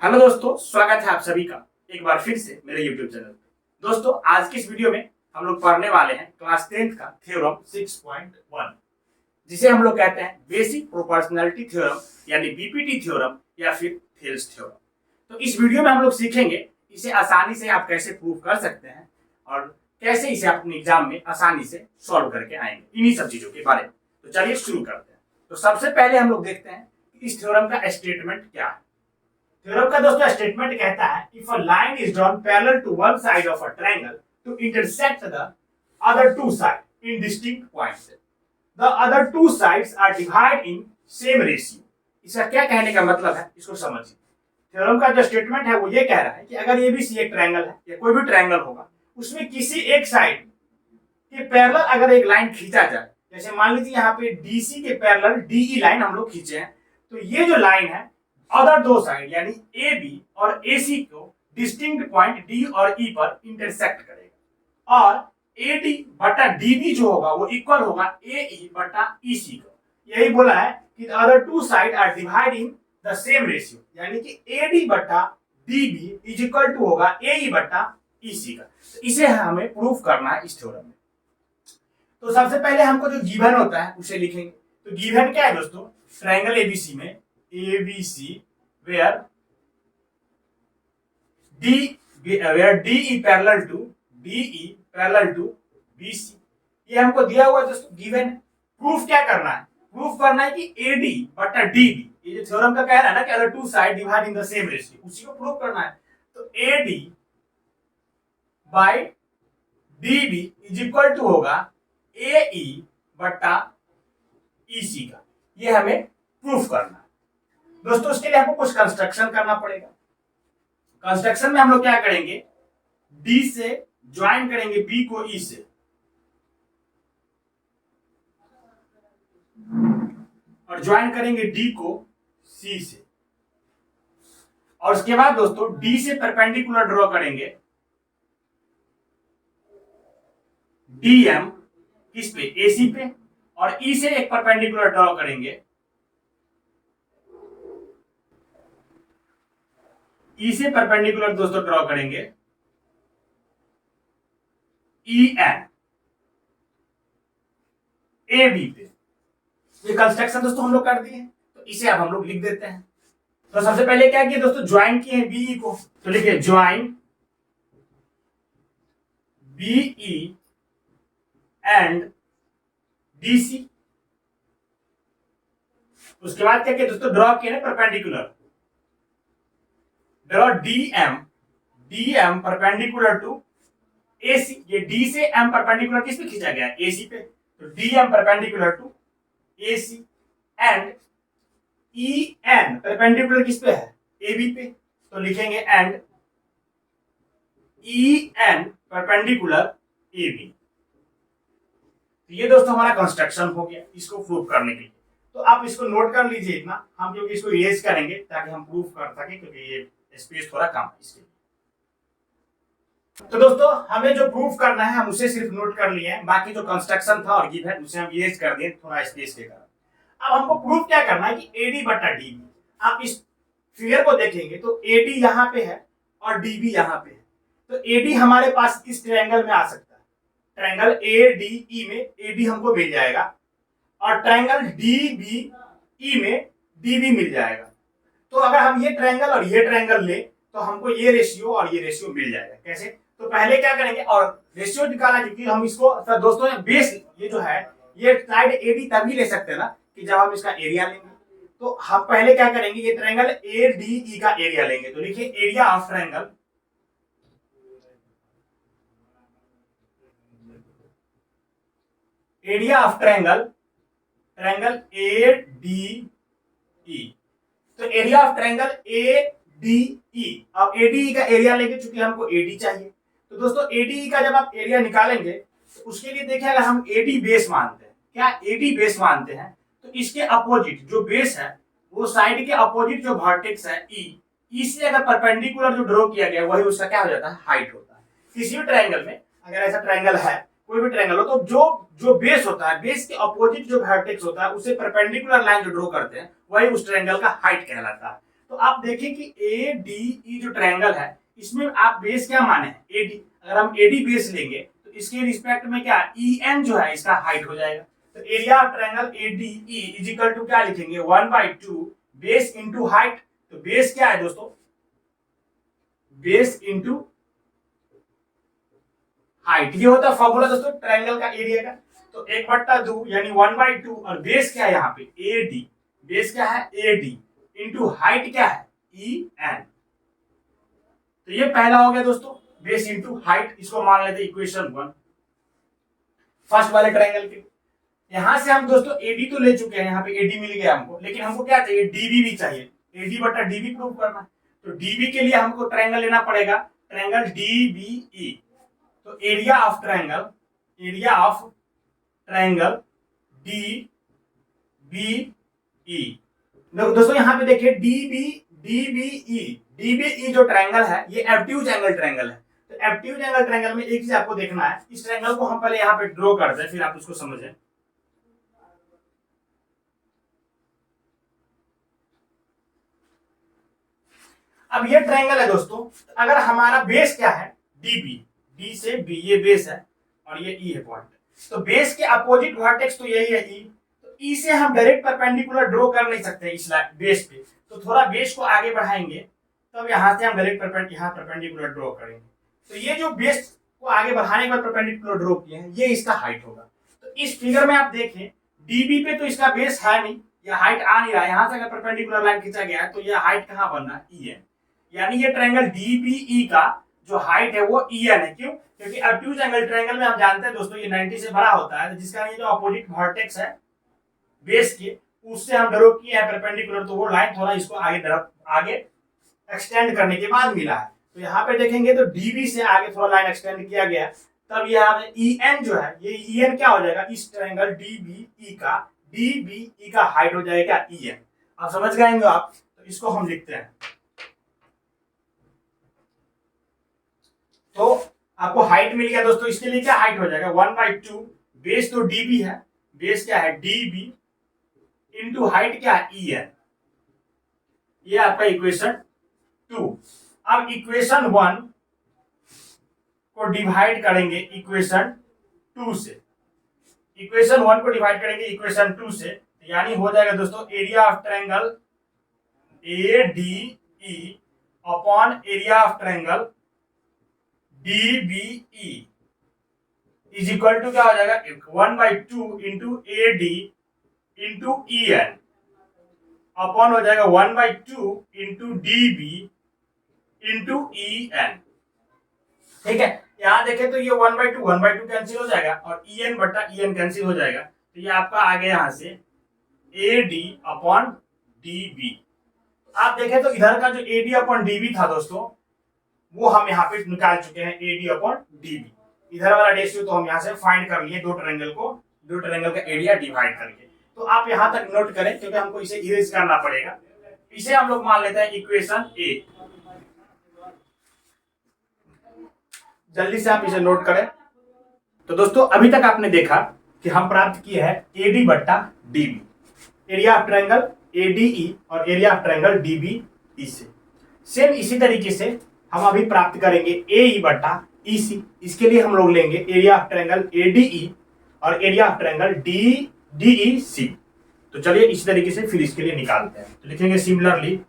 Hello दोस्तों, स्वागत है आप सभी का एक बार फिर से मेरे YouTube चैनल पे। दोस्तों, आज की इस वीडियो में हम लोग पढ़ने वाले हैं क्लास 10th का थ्योरम 6.1, जिसे हम लोग कहते हैं बेसिक प्रोपोर्शनैलिटी थ्योरम यानी बीपीटी थ्योरम या फिर थेल्स थ्योरम। तो इस वीडियो में हम लोग सीखेंगे इसे आसानी से आप कैसे प्रूव कर सकते हैं और कैसे इसे अपने एग्जाम में आसानी से सॉल्व करके आएंगे, इन्हीं सब चीजों के बारे में। तो चलिए शुरू करते हैं। तो सबसे पहले हम लोग देखते हैं इस थ्योरम का स्टेटमेंट क्या है। थ्योरम का दोस्तों स्टेटमेंट कहता है if a line is drawn parallel to one side of a triangle to intersect the other two side in distinct points, the other two sides are divide in same ratio. इसका क्या कहने का मतलब है, इसको समझिए। थ्योरम का जो स्टेटमेंट है वो ये कह रहा है कि अगर एबीसी एक ट्रायंगल है या कोई भी ट्रायंगल होगा, उसमें किसी एक साइड के पैरेलल अगर एक लाइन खींचा जाए, जैसे मान लीजिए यहाँ पे डीसी के पैरेलल डीई लाइन हम लोग खींचे हैं, तो ये जो लाइन है अदर दो साइड यानी ए बी और ए सी को डिस्टिंक्ट पॉइंट डी और ई पर इंटरसेक्ट करेगा और ए डी बटा डी बी जो होगा वो इक्वल होगा ए ई बटा ई सी को। यही बोला है कि other two side are divide in the same ratio, यानी कि ए डी बटा D B is equal to होगा ए ई बटा ई सी का। तो इसे हमें प्रूफ करना है इस थ्योरम में। तो सबसे पहले हमको जो गिवन होता है उसे लिखेंगे। तो गिवन क्या है दोस्तों, ट्रायंगल एबीसी में ABC where DE parallel to BC, ये हमको दिया हुआ दोस्तों गिवन है। प्रूफ क्या करना है, प्रूफ करना है कि AD बटा DB, ये जो थ्योरम का कह रहा है ना कि other two side divide in the same ratio, उसी को प्रूफ करना है। तो AD by DB is equal to होगा AE बटा EC का, ये हमें प्रूफ करना है। दोस्तों उसके लिए हमको कुछ कंस्ट्रक्शन करना पड़ेगा। कंस्ट्रक्शन में हम लोग क्या करेंगे, डी से ज्वाइन करेंगे बी को ई से, और ज्वाइन करेंगे डी को सी से, और उसके बाद दोस्तों डी से परपेंडिकुलर ड्रॉ करेंगे डीएम किस पे, एसी पे, और ई से एक परपेंडिकुलर ड्रॉ करेंगे ई से परपेंडिकुलर दोस्तों ड्रॉ करेंगे ई एन ए बी पे। ये कंस्ट्रक्शन दोस्तों हम लोग कर दिए, तो इसे अब हम लोग लिख देते हैं। तो सबसे पहले क्या किया दोस्तों, ज्वाइन किए बीई को, तो लिखिए ज्वाइन बीई एंड डीसी। उसके बाद क्या किया दोस्तों, ड्रॉ किए perpendicular, draw DM perpendicular to AC. ये डी से एम परपेंडिकुलर किस पे खींचा गया है, एसी पे, तो DM perpendicular to AC and E N perpendicular किस पे है, एबी पे, तो लिखेंगे and E N perpendicular AB. तो ये दोस्तों हमारा कंस्ट्रक्शन हो गया इसको प्रूफ करने के लिए। तो आप इसको नोट कर लीजिए इतना, हम क्योंकि इसको इरेज करेंगे ताकि हम प्रूफ कर सके, क्योंकि ये स्पेस थोड़ा कम है इसके लिए। तो दोस्तों हमें जो प्रूफ करना है हम उसे सिर्फ नोट कर लिए हैं, बाकी जो कंस्ट्रक्शन था और गिवन उसे हम इरेज कर दिए थोड़ा स्पेस के कारण। अब हमको प्रूफ क्या करना है कि एडी बटा डीबी। आप इस फिगर को देखेंगे तो एडी यहाँ पे है और डीबी यहाँ पे है, तो एडी हमारे पास इस ट्रायंगल में आ सकता है, ट्रायंगल एडीई में एडी हमको मिल जाएगा और ट्रायंगल डीबीई में डीबी मिल जाएगा। तो अगर हम ये ट्रायंगल और ये ट्रायंगल ले तो हमको ये रेशियो और ये रेशियो मिल जाएगा। कैसे, तो पहले क्या करेंगे, और रेशियो निकाला क्योंकि हम इसको तो दोस्तों बेस ये जो है ये साइड एडी तभी ले सकते हैं ना कि जब हम इसका एरिया लेंगे। तो हम पहले क्या करेंगे, ये ट्रायंगल एडीई का एरिया लेंगे, तो लिखिए area of triangle, area of triangle, triangle ADE. तो एरिया ऑफ ट्रायंगल एडीई, अब एडीई का एरिया लेंगे चूंकि हमको एडी चाहिए। तो दोस्तों एडीई का जब आप एरिया निकालेंगे तो उसके लिए देखिए, अगर हम एडी बेस मानते हैं, क्या एडी बेस मानते हैं, तो इसके अपोजिट जो बेस है वो साइड के अपोजिट जो वर्टेक्स है ई से अगर परपेंडिकुलर जो ड्रॉ किया गया वही उसका क्या हो जाता है, हाइट होता है। किसी भी ट्रायंगल में अगर ऐसा ट्रायंगल है, कोई भी ट्रायंगल हो, तो जो बेस होता है, बेस के अपोजिट जो वर्टेक्स होता है उसे परपेंडिकुलर लाइन जो ड्रॉ करते हैं वही उस ट्रायंगल का हाइट कहलाता है। तो आप देखें कि ए डी ई जो ट्रायंगल है इसमें आप बेस क्या माने हैं, एडी। अगर हम एडी बेस लेंगे तो इसके रिस्पेक्ट में क्या ई एन जो है इसका हाइट हो जाएगा। तो area of triangle ADE is equal to क्या लिखेंगे 1/2 बेस इंटू हाइट। तो बेस क्या है दोस्तों, बेस इंटू हाइट, ये होता है फॉर्मूला दोस्तों ट्रायंगल का एरिया का। तो 1/2 यानी 1/2 और बेस क्या है यहाँ पे एडी, बेस क्या है एडी इंटू हाइट क्या है ई एन। तो ये पहला हो गया दोस्तों बेस इंटू हाइट, इसको मान लेते इक्वेशन 1 फर्स्ट वाले ट्रायंगल के। यहां से हम दोस्तों एडी तो ले चुके हैं, यहाँ पे एडी मिल गया हमको, लेकिन हमको क्या चाहिए डीबी भी चाहिए, एडी बटा डीबी प्रूव करना है। तो डीबी के लिए हमको ट्रायंगल लेना पड़ेगा ट्रायंगल डीबीई। तो area of triangle, area of triangle DBE. दोस्तों यहाँ पे देखिए डीबीई जो ट्रायंगल है ये एब्ट्यूज एंगल ट्रायंगल है। तो एब्ट्यूज एंगल ट्रायंगल में एक चीज आपको देखना है, इस ट्रायंगल को हम पहले यहाँ पे ड्रॉ कर दें फिर आप उसको समझें। अब ये ट्रायंगल है दोस्तों, अगर हमारा बेस क्या है डीबी, डी से बी ये बेस है और ये ई है पॉइंट, तो बेस के अपोजिट वर्टेक्स तो यही है ई। तो ई से हम डायरेक्ट परपेंडिकुलर ड्रॉ कर नहीं सकते इस बेस पे, तो थोड़ा बेस को आगे बढ़ाएंगे तब यहां से हम डायरेक्ट परपेंडिकुलर ड्रॉ करेंगे। तो ये जो बेस को आगे बढ़ाने के बाद परपेंडिकुलर ड्रॉ किए हैं ये इसका हाइट होगा। तो इस फिगर में आप देखें डीबी पे तो इसका बेस है नहीं, ये हाइट आ नहीं रहा, यहां से अगर परपेंडिकुलर लाइन खींचा गया है तो ये हाइट कहां बन रहा है ई एन, यानी ये ट्रायंगल डीबीई का जो हाइट है वो ई एन है। क्यों? क्योंकि ऑब्ट्यूज एंगल ट्रायंगल में हम जानते हैं दोस्तों ये 90 से बड़ा होता है, जिसका ये जो अपोजिट वर्टेक्स है बेस के उससे हम ड्रॉ किए हैं परपेंडिकुलर, तो वो लाइन थोड़ा इसको आगे एक्सटेंड करने के बाद मिला है। तो यहाँ पे देखेंगे तो डीबी से आगे थोड़ा लाइन एक्सटेंड किया गया, तब यहाँ पे ई एन जो है ये ई एन क्या हो जाएगा इस ट्रायंगल डीबीई का हाइट हो जाएगा ई एन। आप समझ गए आप, तो इसको हम लिखते हैं। तो आपको हाइट मिल गया दोस्तों, इसके लिए क्या हाइट हो जाएगा 1/2 बेस तो डीबी है, बेस क्या है डीबी इंटू हाइट क्या है ई एन। ये आपका इक्वेशन 2। अब इक्वेशन 1 को डिवाइड करेंगे इक्वेशन 2 से, इक्वेशन 1 को डिवाइड करेंगे इक्वेशन 2 से, यानी हो जाएगा दोस्तों area of triangle A D E upon area of triangle DBE is equal to क्या हो जाएगा 1/2 into A D into E N upon हो जाएगा 1/2 into DB into E N. ठीक है, यहां देखें तो ये 1/2 कैंसिल हो जाएगा और ई एन बटा ई एन कैंसिल हो जाएगा, तो ये आपका आ गया यहां से ए डी अपॉन डीबी। आप देखें तो इधर का जो ए डी अपॉन डीबी था दोस्तों वो हम यहाँ पे निकाल चुके हैं ए डी अपॉन डीबी। इधर वाला रेशियो तो हम यहाँ से फाइंड कर लिए दो ट्रायंगल का एरिया डिवाइड करके। तो आप यहाँ तक नोट करें क्योंकि हमको इसे इरेज करना पड़ेगा। इसे हम लोग मान लेते हैं इक्वेशन ए। जल्दी से आप इसे नोट करें। तो दोस्तों अभी तक आपने देखा कि हम प्राप्त किए हैं ए डी बट्टा dB, area of triangle ADE और एरिया ऑफ ट्रायंगल डीबीई से। सेम इसी तरीके से हम अभी प्राप्त करेंगे ए बट्टा ई सी। इसके लिए हम लोग लेंगे एरिया ऑफ ट्रायंगल एडीई और एरिया ऑफ ट्रायंगल डीई सी। तो चलिए इस तरीके से फिर इसके लिए निकालते हैं। तो लिखेंगे similarly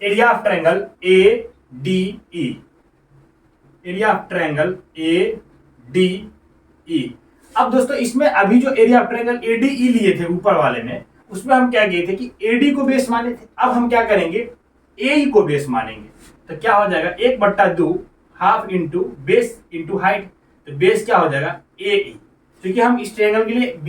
area of triangle A D E, area of triangle A D ई। अब दोस्तों इसमें अभी जो area of triangle A D ई लिए थे ऊपर वाले में, उसमें हम क्या किए थे कि एडी को बेस माने थे। अब हम क्या करेंगे ए को बेस मानेंगे। तो क्या हो जाएगा 1/2 half into base into height. तो बेस क्या हो जाएगा ए, क्योंकि हम इस ट्रायंगल के लिए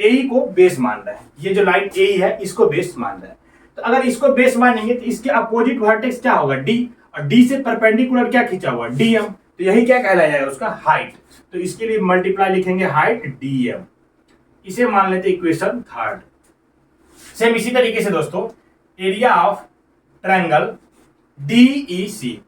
ए को बेस मान रहे हैं। ये जो लाइन ए है इसको बेस मान रहे हैं। तो अगर इसको बेस मानेंगे तो इसके अपोजिट वर्टेक्स क्या होगा डी, और डी से परपेंडिकुलर क्या खींचा हुआ डीएम। तो यही क्या कहलाया जाएगा उसका हाइट। तो इसके लिए मल्टीप्लाई लिखेंगे हाइट डीएम। इसे मान लेते इक्वेशन 3। सेम इसी तरीके से दोस्तों एरिया ऑफ ट्रायंगल डीईसी,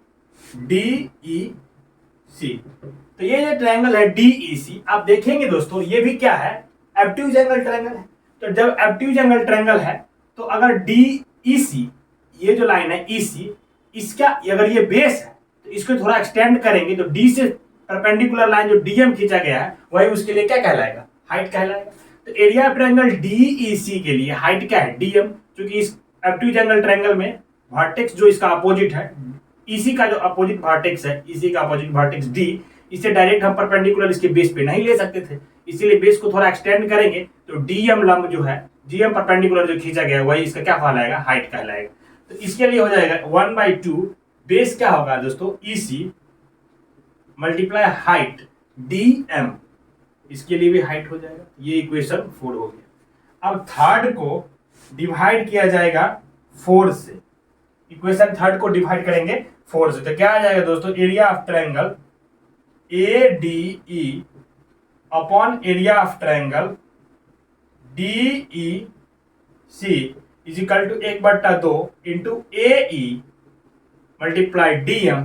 तो ये जो ट्रायंगल है डीईसी, आप देखेंगे दोस्तों ये भी क्या है ऑब्ट्यूज एंगल ट्रायंगल है। तो जब ऑब्ट्यूज एंगल ट्रायंगल है तो अगर DEC, ये जो लाइन है EC, इसका अगर ये बेस है तो इसको थोड़ा एक्सटेंड करेंगे तो D से परपेंडिकुलर लाइन जो DM खींचा गया है वही उसके लिए क्या कहलाएगा, हाइट कहलाएगा। तो एरिया ऑफ ट्रायंगल DEC के लिए हाइट क्या है, DM, क्योंकि इस ऑब्ट्यूज एंगल ट्रायंगल में वर्टेक्स जो इसका अपोजिट है, EC का जो अपोजिट वर्टेक्स है, EC का अपोजिट वर्टेक्स D, इसे डायरेक्ट हम परपेंडिकुलर इसके बेस पे नहीं ले सकते थे, इसीलिए बेस को थोड़ा एक्सटेंड करेंगे तो DM लंब जो है, DM परपेंडिकुलर जो खींचा गया है वही इसका क्या कहलाएगा, हाइट कहलाएगा। तो इसके लिए हो जाएगा 1/2 बेस क्या होगा दोस्तों, EC मल्टीप्लाई हाइट DM, इसके लिए भी हाइट हो जाएगा। ये इक्वेशन 4 हो गया। अब थर्ड को डिवाइड किया जाएगा 4 से, इक्वेशन थर्ड को डिवाइड करेंगे 4 से, तो क्या आ जाएगा दोस्तों, area of triangle ADE upon area of triangle DEC is equal to 1/2 into AE multiply DM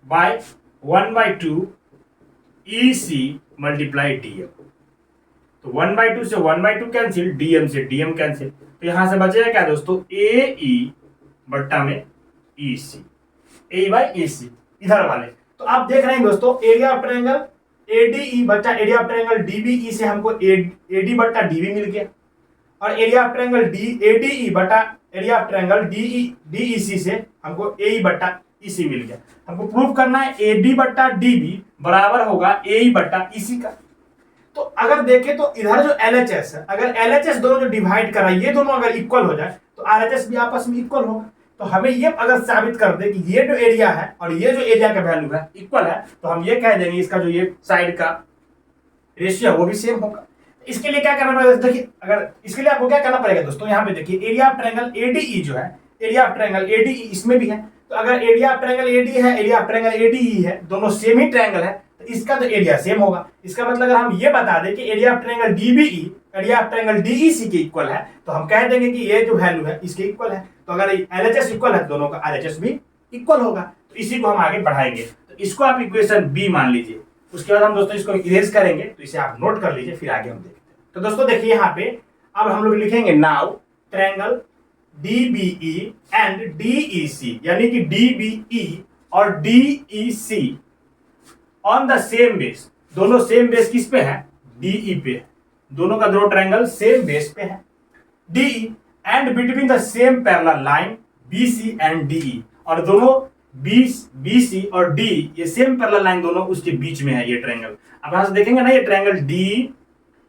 by 1/2 EC multiply DM। तो 1/2 से 1/2 कैंसिल, DM से DM कैंसिल, तो यहां से बचेगा क्या दोस्तों, AE बट्टा में EC, AE बाय EC इधर वाले। तो आप देख रहे हैं दोस्तों, एरिया ऑफ ट्रायंगल ADE बट्टा एरिया ऑफ ट्रायंगल DBE से हमको AD बट्टा DB मिल गया, और एरिया ऑफ ट्रायंगल ADE बट्टा एरिया ऑफ ट्रायंगल DEC से हमको AE बट्टा EC मिल गया। हमको प्रूव करना है AD बट्टा DB बराबर होगा AE बट्टा EC का। तो अगर देखें तो इधर जो LHS है, अगर LHS दोनों जो डिवाइड करा ये दोनों अगर इक्वल हो जाए तो RHS भी आपस में इक्वल होगा। तो हमें ये अगर साबित कर दे कि ये जो एरिया है और ये जो एरिया का वैल्यू है इक्वल है, तो हम ये कह देंगे इसका जो ये साइड का रेशियो है वो भी सेम होगा। इसके लिए क्या करना पड़ेगा, देखिए अगर इसके लिए आपको क्या करना पड़ेगा दोस्तों, यहाँ पे देखिए एरिया ऑफ ट्रायंगल ADE जो है, एरिया ऑफ ट्रायंगल ADE इसमें भी है, तो अगर एरिया ऑफ ट्रायंगल AD है, एरिया ऑफ ट्रायंगल ADE है, दोनों सेम ही ट्रायंगल है, तो इसका तो एरिया सेम होगा। इसका मतलब अगर हम ये बता दें कि area of triangle DBE area of triangle DEC के इक्वल है, तो हम कह देंगे कि ये जो वैल्यू है इसके इक्वल है। तो अगर LHS इक्वल है दोनों का RHS भी इक्वल होगा। तो इसी को हम आगे बढ़ाएंगे, तो इसको आप इक्वेशन B मान लीजिए। उसके बाद हम दोस्तों इसको इरेज करेंगे, तो इसे आप नोट कर लीजिए, फिर आगे हम देखते हैं। तो दोस्तों देखिए यहाँ पे अब हम लोग लिखेंगे now triangle DBE and DEC, यानी कि DBE और DEC on the same base, दोनों सेम बेस किस पे है, DE पे है, दोनों का दोनों ट्रायंगल सेम बेस पे है DE, and between the same parallel line BC and DE, और दोनों BC और DE ये सेम पैरेलल लाइन दोनों उसके बीच में है ये ट्रायंगल। अब यहां से देखेंगे ना, ये ट्रायंगल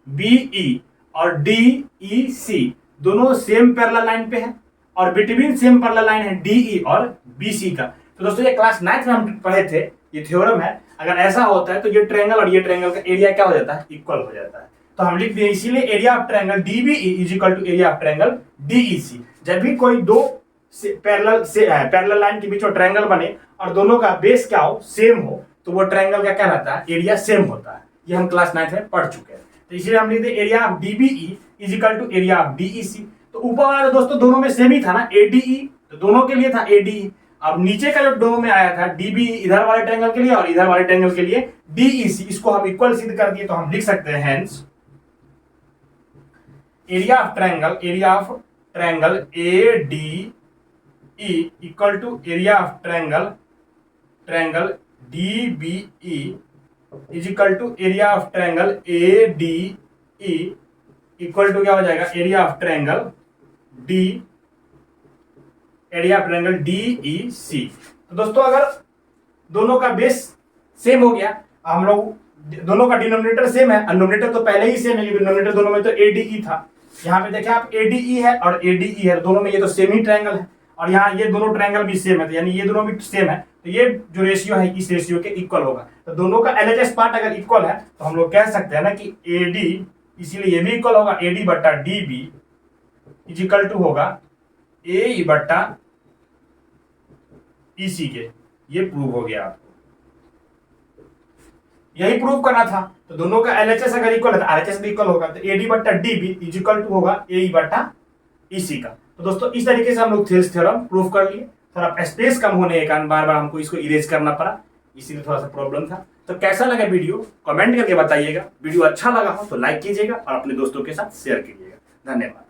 DBE और DEC दोनों सेम पैरेलल लाइन पे है, और बिटवीन सेम पैरेलल लाइन है DE और BC का। तो दोस्तों ये क्लास 9th में हम पढ़े थे, ये थ्योरम है। अगर ऐसा होता है तो ये ट्रायंगल और ये ट्रायंगल का एरिया क्या हो जाता है, इक्वल हो जाता है। तो हम लिख दिए इसीलिए area of triangle DBE is equal to area of triangle DEC। जब भी कोई दो पैरेलल लाइन के बीच में ट्रायंगल बने और दोनों का बेस क्या हो, सेम हो, तो वो ट्रायंगल का क्या रहता है, एरिया सेम होता है। ये हम क्लास 9th में पढ़ चुके हैं। तो इसलिए हम लिख दिए area of DBE is equal to area of DEC। तो ऊपर वाला दोस्तों दोनों में सेम ही था ना, ADE, तो दोनों के लिए था ADE। अब नीचे का जो दोनों में आया था DBE इधर वाले ट्रायंगल के लिए और इधर वाले ट्रायंगल के लिए DEC, इसको हम इक्वल सिद्ध कर दिए। तो हम लिख सकते हैं hence area of triangle ADE equal to area of triangle DBE is equal to area of triangle ADE equal to क्या हो जाएगा, एरिया ऑफ ट्रायंगल DEC। तो दोस्तों अगर दोनों का बेस सेम हो गया, हम लोग दोनों का डिनोमिनेटर सेम है, डिनोमिनेटर तो पहले ही सेम है, डिनोमिनेटर दोनों में तो ADE था। यहाँ पे देखें आप ADE है और ADE है, दोनों में ये तो सेम ही ट्रायंगल है, और यहाँ ये दोनों ट्रायंगल भी सेम है, तो यानी ये दोनों भी सेम है, तो ये जो रेशियो है इस रेशियो के इक्वल होगा। तो दोनों का LHS पार्ट अगर इक्वल है तो हम लोग कह सकते हैं ना कि AD, इसीलिए ये भी इक्वल होगा, AD बट्टा DB इज इक्वल टू होगा AE बट्टा EC के। ये प्रूव हो गया, आपको यही प्रूव करना था। तो दोनों का LHS अगर इक्वल है तो RHS भी इक्वल होगा, तो AD बट्टा DB इज इक्वल टू होगा AE बट्टा EC का। तो दोस्तों इस तरीके से हम लोग थेल्स थ्योरम प्रूव कर लिए। थोड़ा स्पेस कम होने के कारण बार बार हमको इसको इरेज करना पड़ा, इसीलिए थोड़ा सा प्रॉब्लम था। तो कैसा लगा वीडियो कमेंट करके बताइएगा। वीडियो अच्छा लगा हो तो लाइक कीजिएगा और अपने दोस्तों के साथ शेयर कीजिएगा। धन्यवाद।